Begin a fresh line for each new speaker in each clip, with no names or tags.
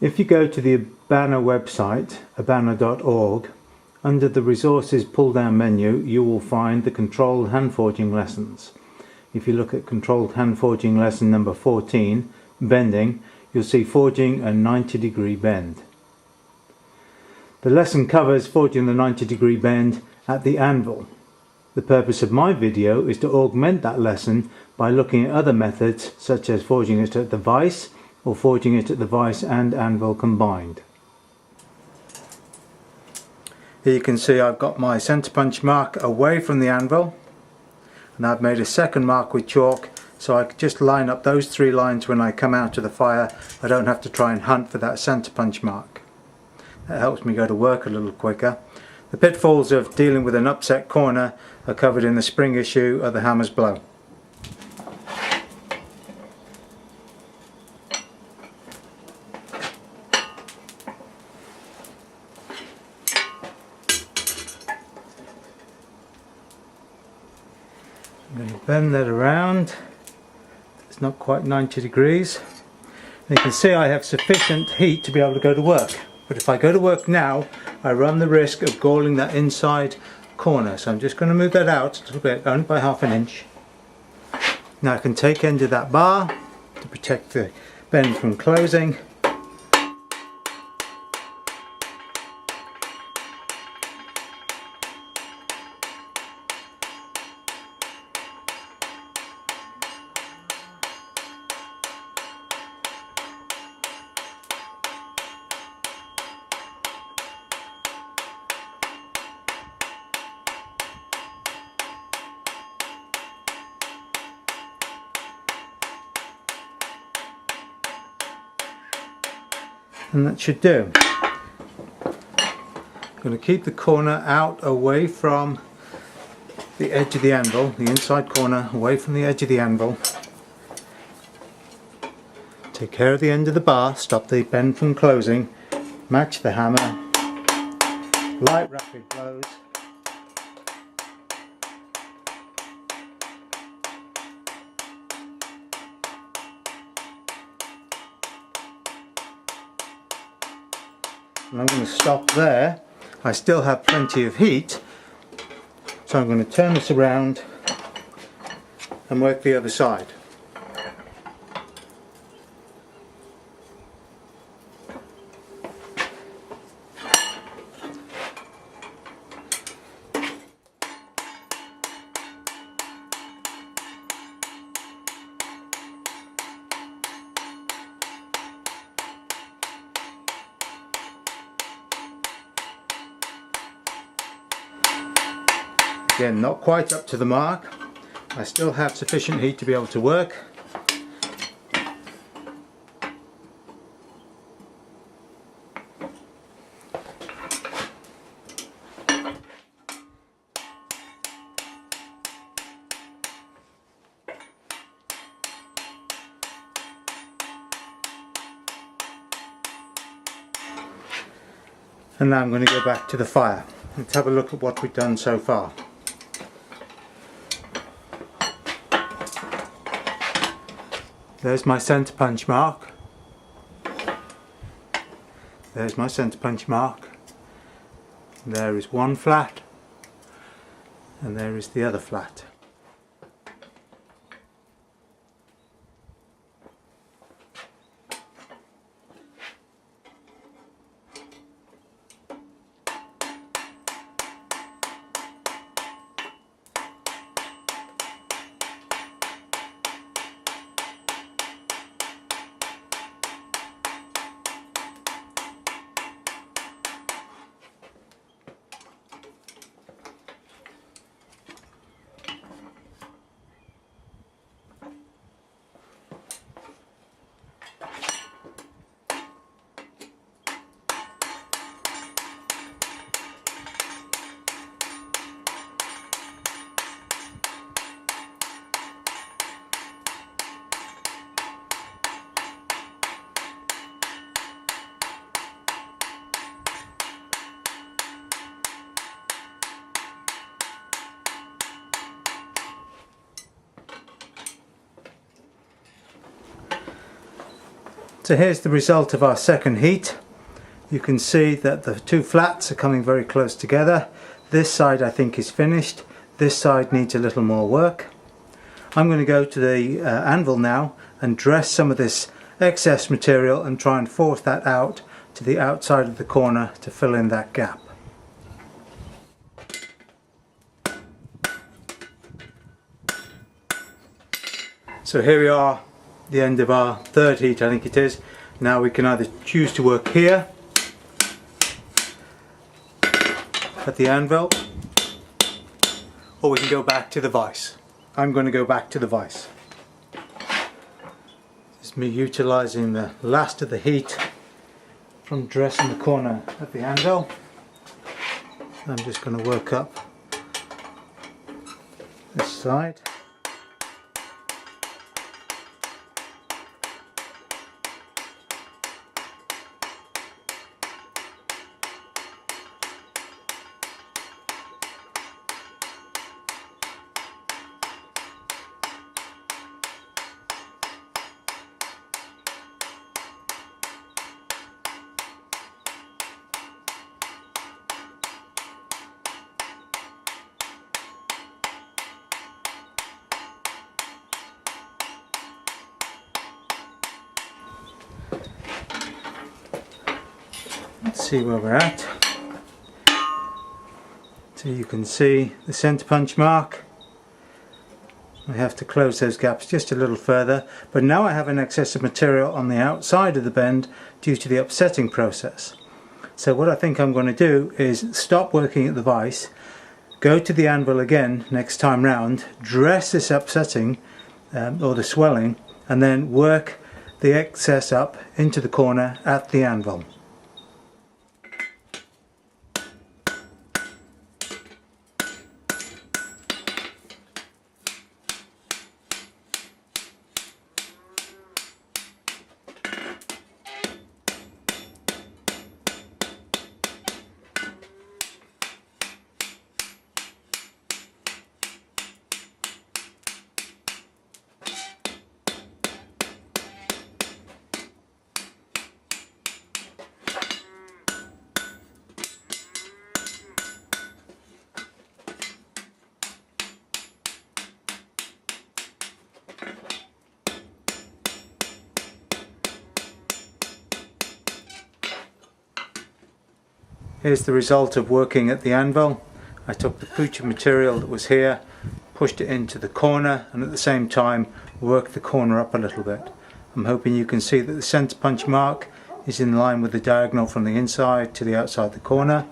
If you go to the ABANA website, abana.org, under the resources pull down menu you will find the controlled hand forging lessons. If you look at controlled hand forging lesson number 14, bending, you'll see forging a 90-degree bend. The lesson covers forging the 90-degree bend at the anvil. The purpose of my video is to augment that lesson by looking at other methods such as forging it at the vise or forging it at the vise and anvil combined. Here you can see I've got my centre punch mark away from the anvil, and I've made a second mark with chalk so I can just line up those 3 lines when I come out of the fire. I don't have to try and hunt for that centre punch mark. That helps me go to work a little quicker. The pitfalls of dealing with an upset corner are covered in the spring issue of the Hammer's Blow. I'm going to bend that around. It's not quite 90 degrees. And you can see I have sufficient heat to be able to go to work. But if I go to work now, I run the risk of galling that inside corner. So I'm just going to move that out a little bit, only by ½ inch. Now I can take end of that bar to protect the bend from closing. And that should do. I'm going to keep the corner out away from the edge of the anvil, the inside corner away from the edge of the anvil. Take care of the end of the bar, stop the bend from closing, match the hammer, light rapid blows. And I'm going to stop there. I still have plenty of heat, so I'm going to turn this around and work the other side. Again, not quite up to the mark. I still have sufficient heat to be able to work. And now I'm going to go back to the fire. Let's have a look at what we've done so far. There's my centre punch mark. There's my centre punch mark. There is one flat, and there is the other flat. So here's the result of our second heat. You can see that the two flats are coming very close together. This side I think is finished. This side needs a little more work. I'm going to go to the anvil now and dress some of this excess material and try and force that out to the outside of the corner to fill in that gap. So here we are, the end of our third heat I think it is. Now we can either choose to work here at the anvil, or we can go back to the vise. I'm going to go back to the vise. This is me utilising the last of the heat from dressing the corner at the anvil. I'm just going to work up this side. Let's see where we're at. So you can see the centre punch mark. I have to close those gaps just a little further, but now I have an excess of material on the outside of the bend due to the upsetting process. So what I think I'm going to do is stop working at the vise, go to the anvil again next time round, dress this upsetting or the swelling, and then work the excess up into the corner at the anvil. Here's the result of working at the anvil. I took the puncture material that was here, pushed it into the corner, and at the same time worked the corner up a little bit. I'm hoping you can see that the centre punch mark is in line with the diagonal from the inside to the outside the corner,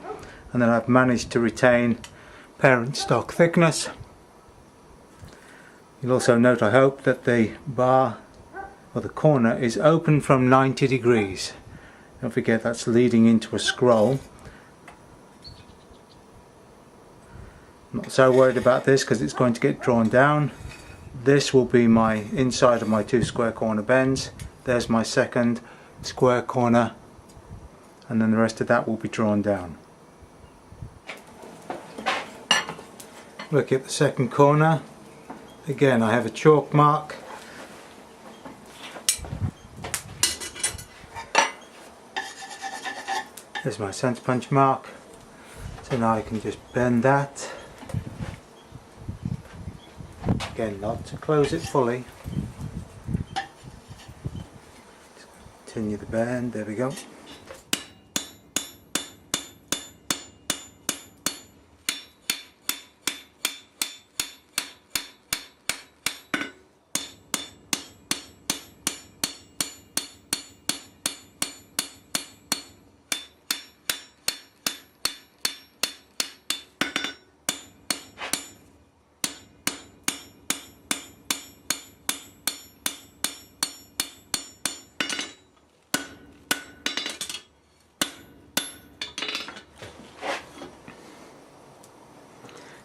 and then I've managed to retain parent stock thickness. You'll also note, I hope, that the bar or the corner is open from 90 degrees. Don't forget that's leading into a scroll. I'm not so worried about this because it's going to get drawn down. This will be my inside of my two square corner bends. There's my second square corner, and then the rest of that will be drawn down. Look at the second corner. Again, I have a chalk mark. There's my centre punch mark. So now I can just bend that. Again, not to close it fully. Just continue the bend, there we go.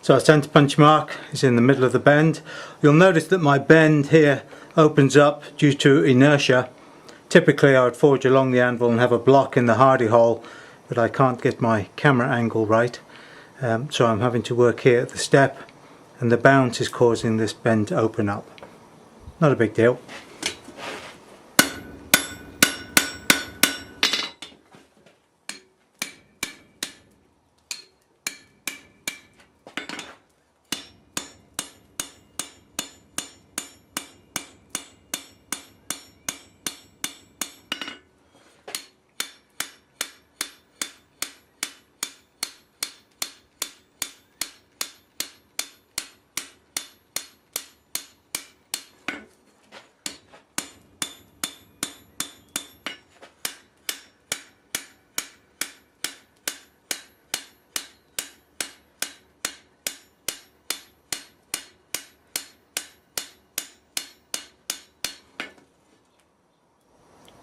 So our centre punch mark is in the middle of the bend. You'll notice that my bend here opens up due to inertia. Typically I would forge along the anvil and have a block in the hardy hole, but I can't get my camera angle right. So I'm having to work here at the step, and the bounce is causing this bend to open up. Not a big deal.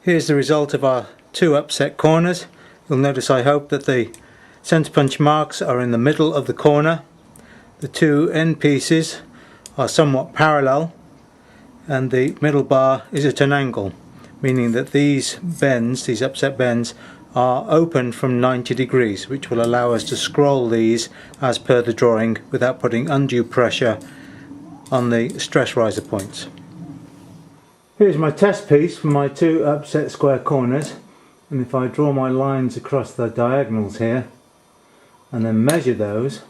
Here's the result of our 2 upset corners. You'll notice I hope that the centre punch marks are in the middle of the corner. The 2 end pieces are somewhat parallel and the middle bar is at an angle, meaning that these bends, these upset bends, are open from 90 degrees, which will allow us to scroll these as per the drawing without putting undue pressure on the stress riser points. Here's my test piece for my 2 upset square corners, and if I draw my lines across the diagonals here and then measure those,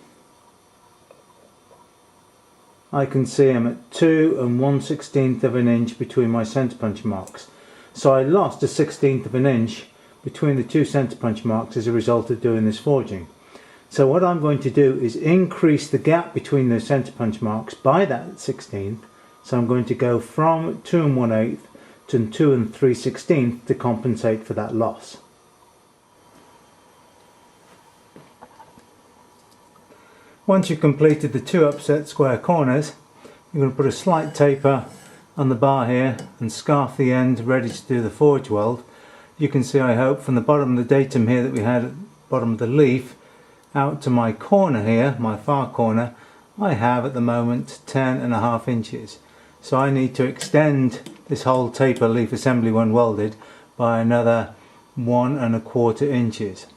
I can see I'm at 2 1/16 of an inch between my centre punch marks. So I lost a 1/16 of an inch between the 2 centre punch marks as a result of doing this forging. So what I'm going to do is increase the gap between those centre punch marks by that 1/16. So I'm going to go from 2 1/8 to 2 3/16 to compensate for that loss. Once you've completed the 2 upset square corners, you're going to put a slight taper on the bar here and scarf the end ready to do the forge weld. You can see, I hope, from the bottom of the datum here that we had at the bottom of the leaf out to my corner here, my far corner, I have at the moment 10.5 inches. So I need to extend this whole taper leaf assembly when welded by another 1 1/4 inches.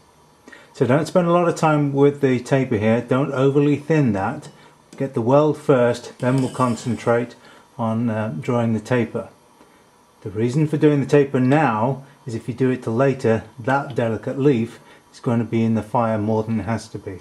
So don't spend a lot of time with the taper here, don't overly thin that. Get the weld first, then we'll concentrate on drawing the taper. The reason for doing the taper now is if you do it till later, that delicate leaf is going to be in the fire more than it has to be.